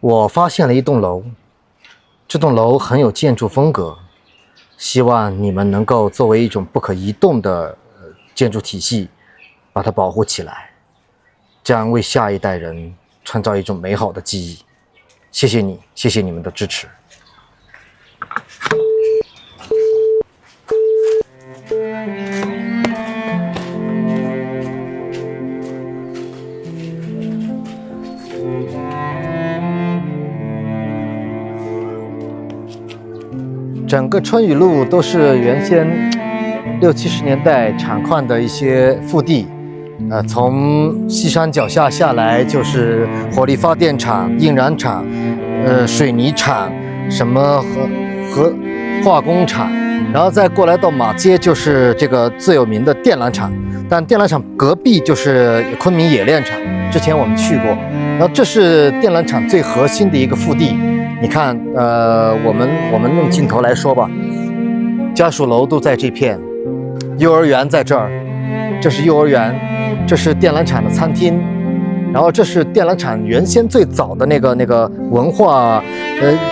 我发现了一栋楼，这栋楼很有建筑风格，希望你们能够作为一种不可移动的建筑体系，把它保护起来，这样为下一代人创造一种美好的记忆。谢谢你，谢谢你们的支持。整个春雨路都是原先60、70年代产矿的一些腹地，从西山脚下下来就是火力发电厂、印染厂、水泥厂、什么和化工厂，然后再过来到马街就是这个最有名的电缆厂，但电缆厂隔壁就是昆明冶炼厂，之前我们去过，然后这是电缆厂最核心的一个腹地。你看，我们用镜头来说吧，家属楼都在这片，幼儿园在这儿，这是幼儿园，这是电缆厂的餐厅，然后这是电缆厂原先最早的那个文化，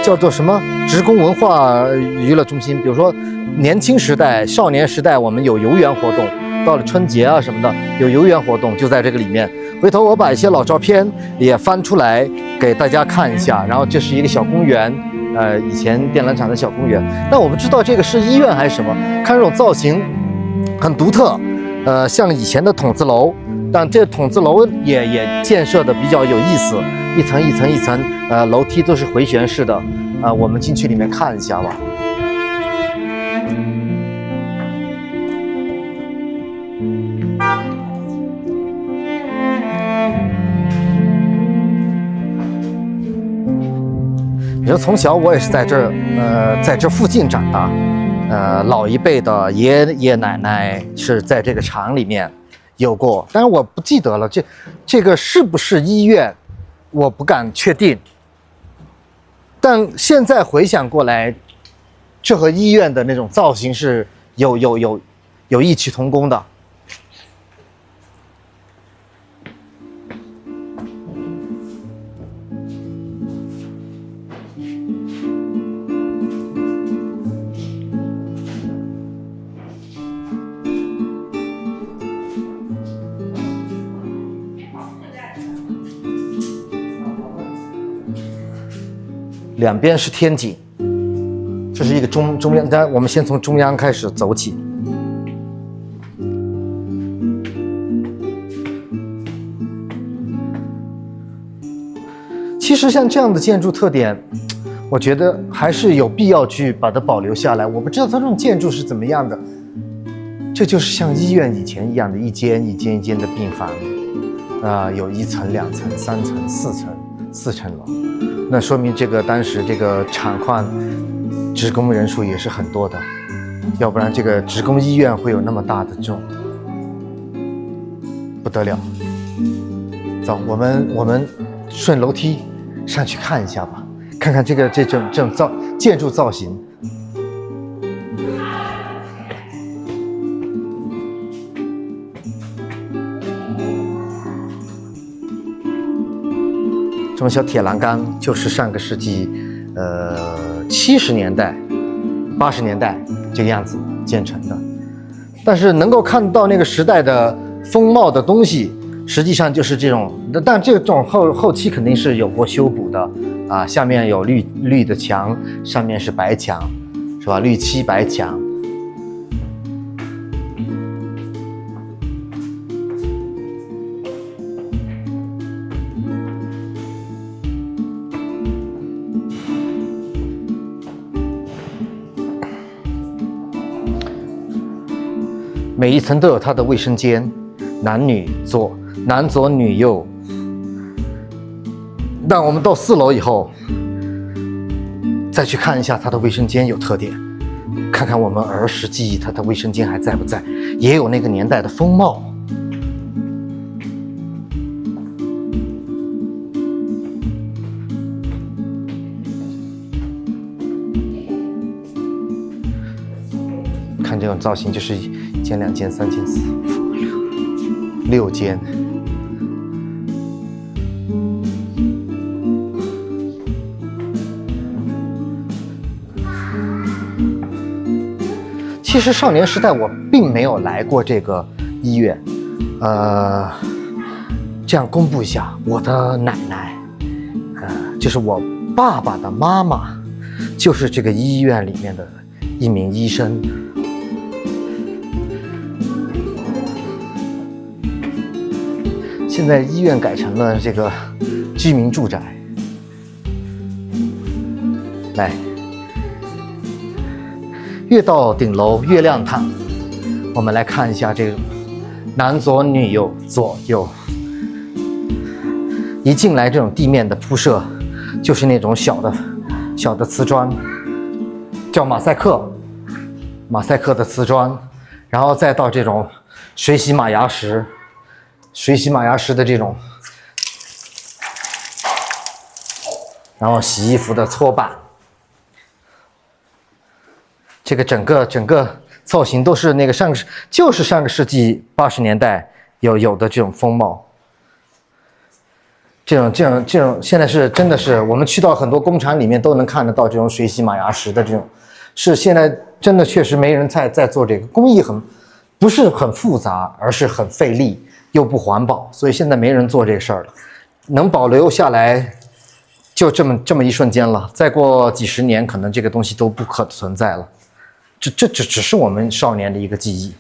叫做什么职工文化娱乐中心。比如说年轻时代、少年时代，我们有游园活动，到了春节啊什么的，有游园活动就在这个里面。回头我把一些老照片也翻出来给大家看一下，然后这是一个小公园，以前电缆厂的小公园。但我不知道这个是医院还是什么，看这种造型很独特，像以前的筒子楼，但这筒子楼也建设的比较有意思，一层一层一层，楼梯都是回旋式的，我们进去里面看一下吧。你说从小我也是在这儿，在这附近长大，老一辈的爷爷奶奶是在这个厂里面有过，但是我不记得了，这个是不是医院，我不敢确定。但现在回想过来，这和医院的那种造型是有异曲同工的。两边是天井，这是一个中央，但我们先从中央开始走起。其实像这样的建筑特点，我觉得还是有必要去把它保留下来。我不知道它这种建筑是怎么样的，这就是像医院以前一样的一间一间一间的病房，有1层、2层、3层、4层楼。那说明当时这个厂矿职工人数也是很多的，要不然这个职工医院会有那么大的这种，不得了。走，我们顺楼梯上去看一下吧，看看这种建筑造型。这种小铁栏杆就是上个世纪70年代、80年代这个样子建成的，但是能够看到那个时代的风貌的东西，实际上就是这种，但这种后期肯定是有过修补的啊。下面有绿的墙，上面是白墙，是吧？绿漆白墙。每一层都有它的卫生间，男左女右。但我们到4楼以后，再去看一下它的卫生间有特点，看看我们儿时记忆它的卫生间还在不在，也有那个年代的风貌。看这种造型，就是1间、2间、3间、4、5、6间。其实少年时代我并没有来过这个医院，这样公布一下，我的奶奶，就是我爸爸的妈妈，就是这个医院里面的一名医生。现在医院改成了这个居民住宅。来，越到顶楼越亮堂。我们来看一下这种男左女右，左右。一进来，这种地面的铺设就是那种小的瓷砖，叫马赛克的瓷砖，然后再到这种水洗马牙石的这种，然后洗衣服的搓板。这个整个造型都是那个上个世纪80年代有的这种风貌。这种现在是真的是我们去到很多工厂里面都能看得到这种水洗马牙石的这种，是现在真的确实没人在做这个工艺，不是很复杂，而是很费力又不环保，所以现在没人做这个事儿了。能保留下来就这么一瞬间了，再过几十年可能这个东西都不可存在了。这只是我们少年的一个记忆，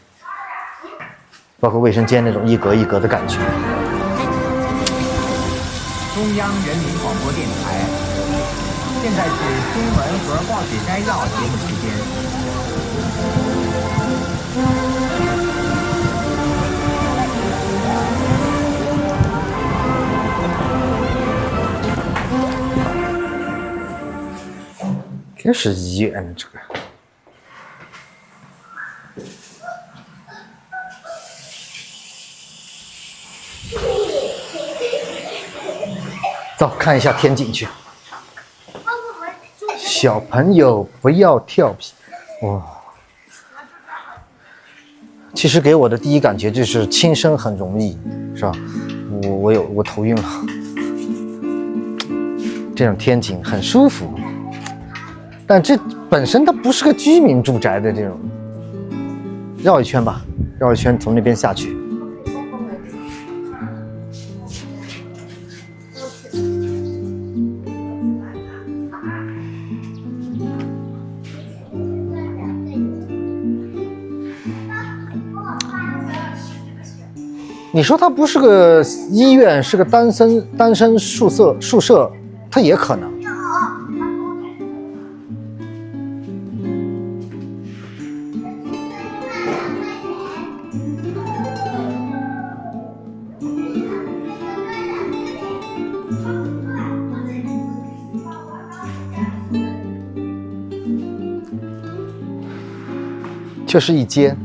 包括卫生间那种一格一格的感觉。中央人民广播电台，现在是新闻和报纸摘要节目时间。这是医院这个。走，看一下天井去。小朋友不要调皮，哇！其实给我的第一感觉就是轻生很容易，是吧？我头晕了。这种天井很舒服，但这本身它不是个居民住宅的这种。绕一圈吧，绕一圈从那边下去。你说它不是个医院，是个单身宿舍，它也可能。这是一间。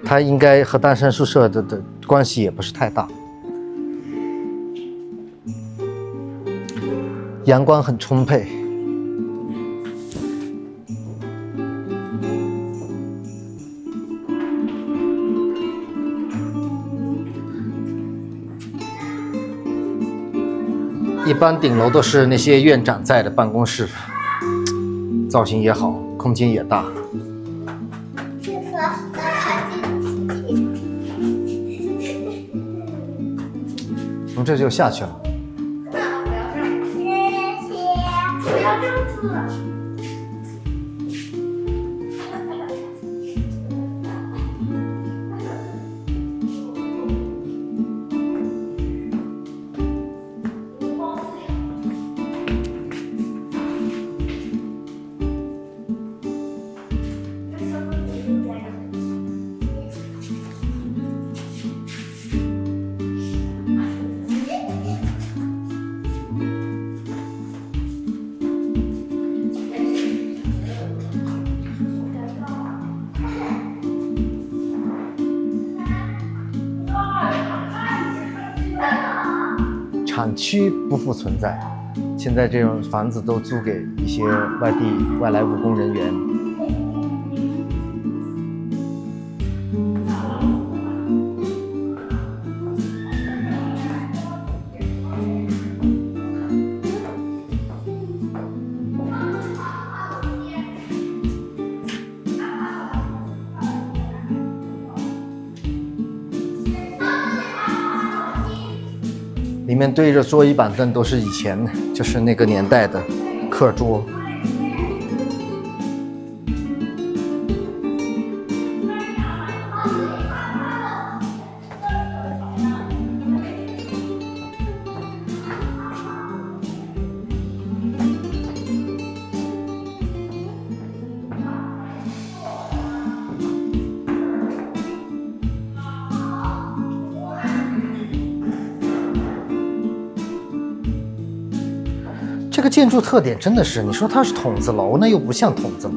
它应该和单身宿舍的关系也不是太大，阳光很充沛。一般顶楼都是那些院长在的办公室，造型也好，空间也大。从这就下去了。产区不复存在，现在这种房子都租给一些外来务工人员。里面堆着桌椅板凳，都是以前就是那个年代的课桌。这个建筑特点真的是，你说它是筒子楼，那又不像筒子楼。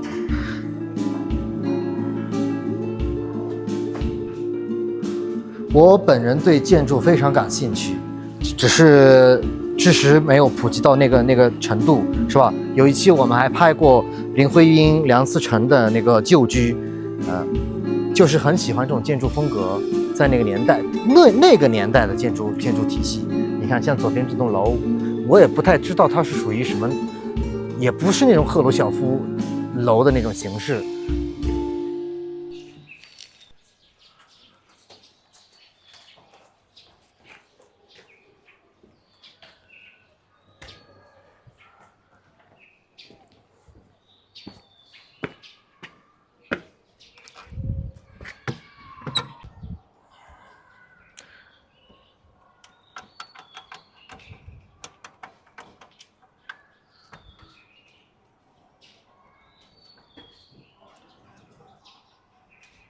我本人对建筑非常感兴趣，只是知识没有普及到那个程度，是吧？有一期我们还拍过林徽因、梁思成的那个旧居，就是很喜欢这种建筑风格，在那个年代，那个年代的建筑体系。你看，像左边这栋楼。我也不太知道它是属于什么，也不是那种赫鲁晓夫楼的那种形式。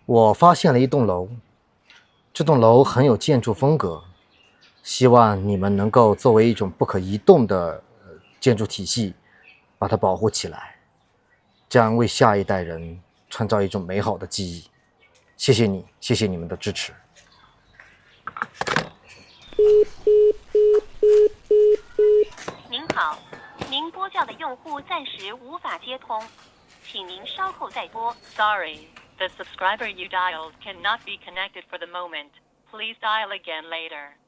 我发现了一栋楼，这栋楼很有建筑风格，希望你们能够作为一种不可移动的建筑体系，把它保护起来，这样为下一代人创造一种美好的记忆。谢谢你，谢谢你们的支持。您好，您拨叫的用户暂时无法接通，请您稍后再拨。Sorry, the subscriber you dialed cannot be connected for the moment. Please dial again later.